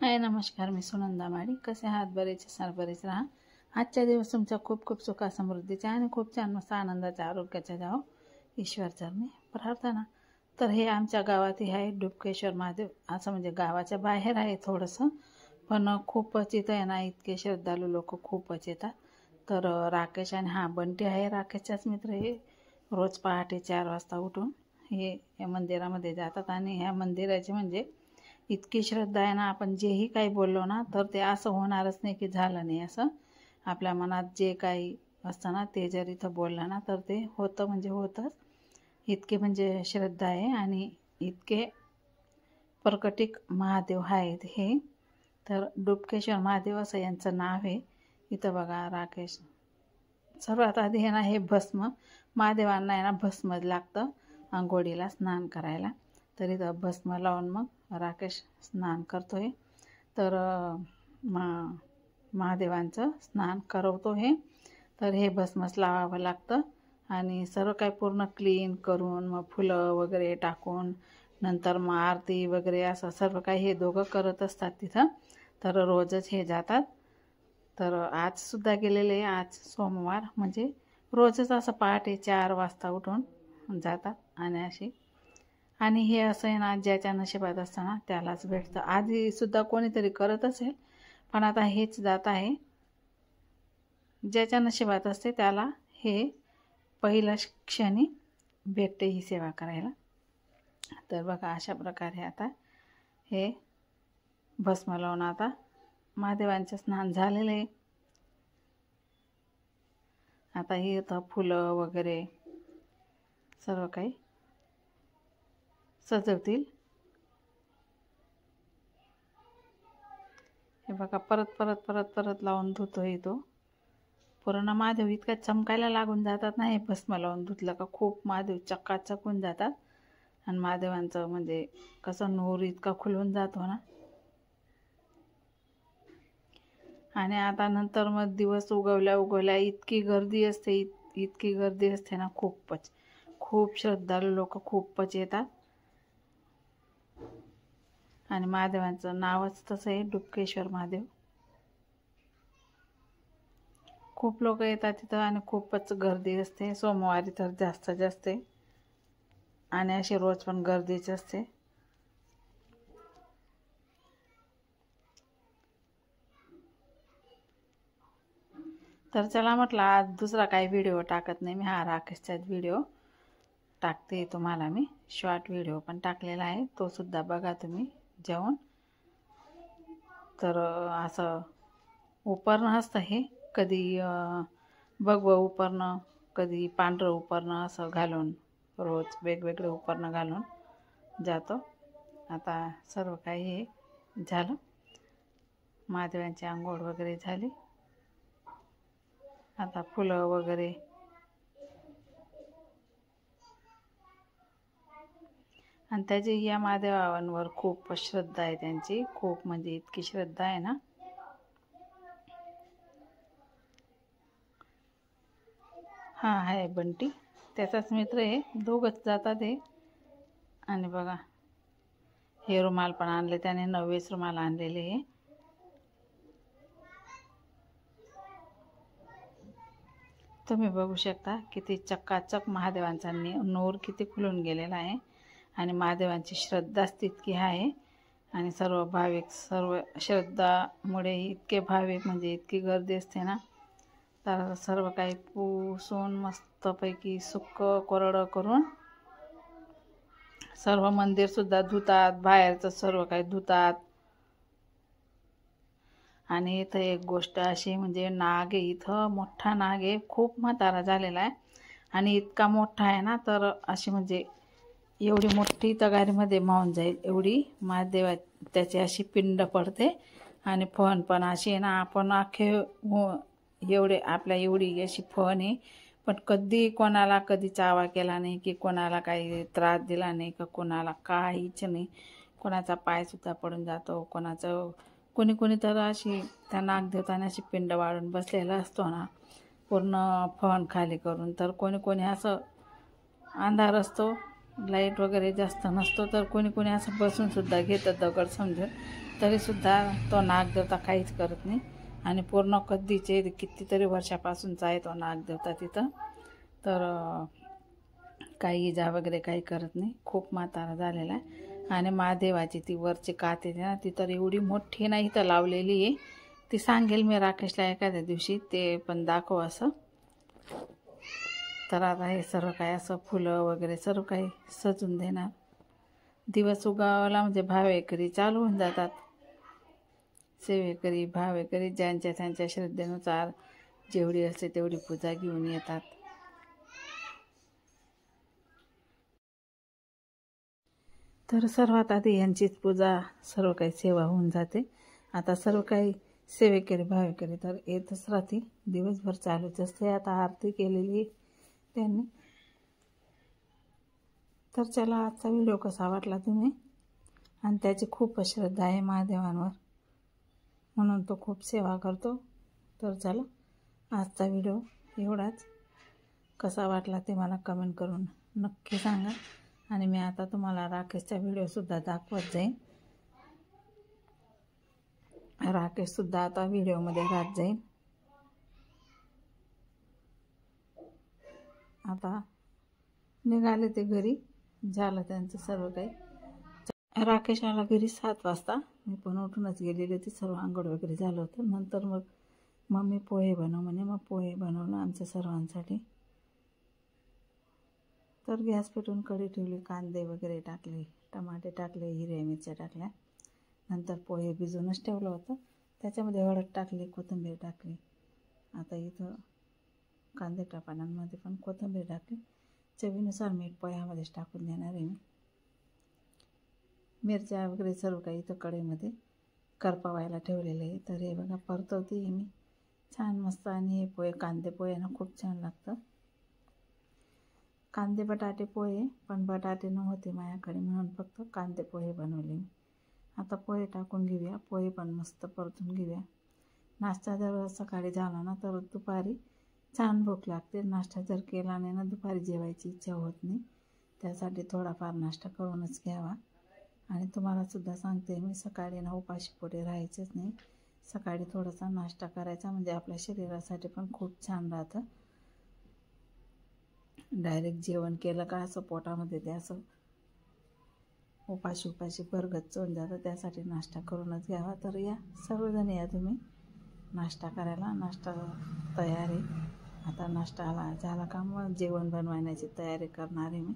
हाय नमस्कार, मी सुनंदा माडी. कसे आहात? बरेच सार बरेच राहा. आजच्या दिवस तुमच्या खूप खूप सुखा समृद्धीच्या आणि खूप छान मस्त आनंदाच्या आरोग्याच्या जावो ईश्वर चरणी प्रार्थना. तर हे आमच्या गावात हे आहे डुबकेश्वर महादेव. असं म्हणजे गावाच्या बाहेर आहे थोडंसं, पण खूपच इथं आहे ना, इतके श्रद्धाळू लोक खूपच येतात. तर राकेश आणि हा बंटी आहे, राकेशचाच मित्र. हे रोज पहाटे 4 वाजता उठून हे या मंदिरामध्ये जातात. आणि ह्या मंदिराचे म्हणजे इतकी श्रद्धा आहे ना, आपण जेही काही बोललो ना तर ते असं होणारच नाही की झालं नाही. असं आपल्या मनात जे काही असतं ना ते जर इथं बोललं ना तर ते होतं म्हणजे होतंच. इतके म्हणजे श्रद्धा आहे आणि इतके प्रकटिक महादेव आहेत हे. तर डुबकेश्वर महादेव असं यांचं नाव आहे. इथं बघा राकेश सर्वात आधी आहे ना, हे भस्म महादेवांना आहे ना भस्म लागतं आंघोळीला स्नान करायला. तर इथं भस्म लावून मग राकेश स्नान करतोय. तर महादेवांचं स्नान करवतो हे. तर हे भस्मच लावावं लागतं आणि सर्व काही पूर्ण क्लीन करून मग फुलं वगैरे टाकून नंतर मग आरती वगैरे असं सर्व काही हे दोघं करत असतात तिथं. तर रोजच हे जातात. तर आज सुद्धा गेलेले. आज सोमवार म्हणजे रोजच असं पहाटे 4 वाजता उठून जातात. आणि हे असं आहे ना, ज्याच्या नशिबात असतं ना त्यालाच भेटतं. आधी सुद्धा कोणीतरी करत असेल, पण आता हेच जात आहे. ज्याच्या नशिबात असते त्याला हे पहिल्या क्षणी भेटते ही सेवा करायला. तर बघा अशा प्रकारे आता हे भस्म लावून आता महादेवांचे स्नान झालेले आहे. आता हे इथं फुलं वगैरे सर्व काही सजवतील. हे बघा परत परत परत परत लावून धुतोय तो. पूर्ण महादेव इतका चमकायला लागून जातात ना हे भस्म लावून धुतलं का. खूप महादेव चकाचक होऊन जातात. आणि महादेवांचं म्हणजे कसं नूर इतका खुलून जातो ना. आणि आता नंतर मग दिवस उगवल्या इतकी गर्दी असते, इतकी गर्दी असते ना, खूप श्रद्धाळू लोक खूपच येतात. आणि महादेवांचं नावच तसं आहे डुबकेश्वर महादेव. खूप लोक येतात तिथं आणि खूपच गर्दी असते. सोमवारी तर जास्त आहे आणि अशी रोज पण गर्दीच असते. तर चला म्हटलं आज दुसरा काही व्हिडिओ टाकत नाही मी. हा राकेशचाच व्हिडिओ टाकते तुम्हाला मी. शॉर्ट व्हिडिओ पण टाकलेला आहे, तो सुद्धा बघा तुम्ही जाऊन. तर असं उपरणं असतं हे. कधी भगवं उपरणं, कधी पांढरं उपरणं असं घालून रोज वेगवेगळे उपरणं घालून जातो. आता सर्व काही हे झालं. महादेवांची आंघोळ वगैरे झाली. आता फुलं वगैरे आणि त्याची या महादेवांवर खूप श्रद्धा आहे त्यांची. खूप म्हणजे इतकी श्रद्धा आहे ना. हा आहे बंटी, त्याचाच मित्र आहे. दोघंच जातात हे. आणि बघा हे रुमाल पण आणले त्याने, 90 रुमाल आणलेले हे. तुम्ही बघू शकता किती चकाचक महादेवांचा नूर किती खुलून गेलेला आहे. आणि महादेवांची श्रद्धाच तितकी आहे. आणि सर्व भाविक सर्व श्रद्धामुळे इतके भाविक म्हणजे इतकी गर्दी असते ना. तर सर्व काही पुसून मस्तपैकी सुक्क कोरडं करून सर्व मंदिरसुद्धा धुतात, बाहेरचं सर्व काही धुतात. आणि इथं एक गोष्ट अशी म्हणजे नाग आहे. इथं मोठा नाग आहे, खूप म्हातारा झालेला आहे. आणि इतका मोठा आहे ना, तर अशी म्हणजे एवढी मोठी तगारीमध्ये मावून जाईल एवढी महादेवा त्याची अशी पिंड पडते. आणि फण पण अशी आहे ना, आपण अख्खे एवढे आपल्या एवढी अशी फण आहे. पण कधी कोणाला कधी चावा केला नाही की कोणाला काही त्रास दिला नाही का कोणाला काहीच नाही. कोणाचा पायसुद्धा पडून जातो, कोणाचं कोणी तर अशी त्या नागदेवताने अशी पिंड वाढून बसलेला असतो ना पूर्ण फण खाली करून. तर कोणी असं अंधार असतो लाईट वगैरे जास्त नसतो तर कोणी कोणी असं बसूनसुद्धा घेतं दगड समजून, तरीसुद्धा तो नागदेवता काहीच करत नाही. आणि पूर्ण कधीचे कितीतरी वर्षापासूनचा आहे तो नागदेवता तिथं. तर काही इजा वगैरे काही करत नाही. खूप म्हातारा झालेला आहे. आणि महादेवाची ती वरची कात येते ना, ती तर एवढी मोठी नाही तर लावलेली आहे. ती सांगेल मी राकेशला एखाद्या दिवशी, ते पण दाखव असं. तर आता हे सर्व काही असं फुलं वगैरे सर्व काही सजून देणार. दिवस उगावला म्हणजे भावेकरी चालू होऊन जातात. सेवेकरी भावेकरी ज्यांच्या त्यांच्या श्रद्धेनुसार जेवढी असते तेवढी पूजा घेऊन येतात. तर सर्वात आधी यांचीच पूजा सर्व काही सेवा होऊन जाते. आता सर्व काही सेवेकरी भावेकरी तर येतच राहते, दिवसभर चालूच असते. आता आरती केलेली त्यांनी. तर चला, आजचा व्हिडिओ कसा वाटला तुम्ही. आणि त्याची खूप श्रद्धा आहे महादेवांवर, म्हणून तो खूप सेवा करतो. तर चला, आजचा व्हिडिओ एवढाच. कसा वाटला ते मला कमेंट करून नक्की सांगा. आणि मी आता तुम्हाला राकेशचा व्हिडिओसुद्धा दाखवत जाईन. राकेशसुद्धा आता व्हिडिओमध्ये राहत जाईन. आता निघाले ते घरी, झालं त्यांचं सर्व काही. राकेश आला घरी 7 वाजता. मी पण उठूनच गेलेली होती. सर्व आंघोळ वगैरे झालं होतं. नंतर मग मम्मी पोहे बनव म्हणे. मग पोहे बनवलं आमच्या सर्वांसाठी. तर गॅस पेटवून कढई ठेवली, कांदे वगैरे टाकले, टमाटे टाकले, हिरव्या मिरच्या टाकल्या. नंतर पोहे भिजवूनच ठेवलं होतं, त्याच्यामध्ये हळद टाकली, कोथिंबीर टाकली. आता इथं कांदे पानांमध्ये पण कोथिंबीर टाकली. चवीनुसार मीठ पोह्यामध्येच टाकून देणार आहे मी. मिरच्या वगैरे सर्व काही इथं कढईमध्ये करपावायला ठेवलेलं आहे. तर हे बघा, परतवते आहे मी छान मस्त. आणि हे पोहे, कांदे पोहे ना खूप छान लागतं. कांदे बटाटे पोहे, पण बटाटे नव्हते माझ्याकडे म्हणून फक्त कांदे पोहे बनवले मी. आता पोहे टाकून घेऊया. पोहे पण मस्त परतून घेऊया. नाश्ता जर सकाळी झाला ना तर दुपारी छान भूक लागते. नाश्ता जर केला नाही ना दुपारी जेवायची इच्छा होत नाही. त्यासाठी थोडाफार नाश्ता करूनच घ्यावा. आणि तुम्हालासुद्धा सांगते मी, सकाळी ना उपाशी पोटी राहायचंच नाही. सकाळी थोडासा नाश्ता करायचा म्हणजे आपल्या शरीरासाठी पण खूप छान राहतं. डायरेक्ट जेवण केलं का असं पोटामध्ये ते असं उपाशी बरगत होऊन जातं. त्यासाठी नाश्ता करूनच घ्यावा. तर या सर्वजण या तुम्ही नाश्ता करायला. नाश्ता तयार आहे. आता नाश्ता झाला का मग जेवण बनवण्याची तयारी करणार आहे मी.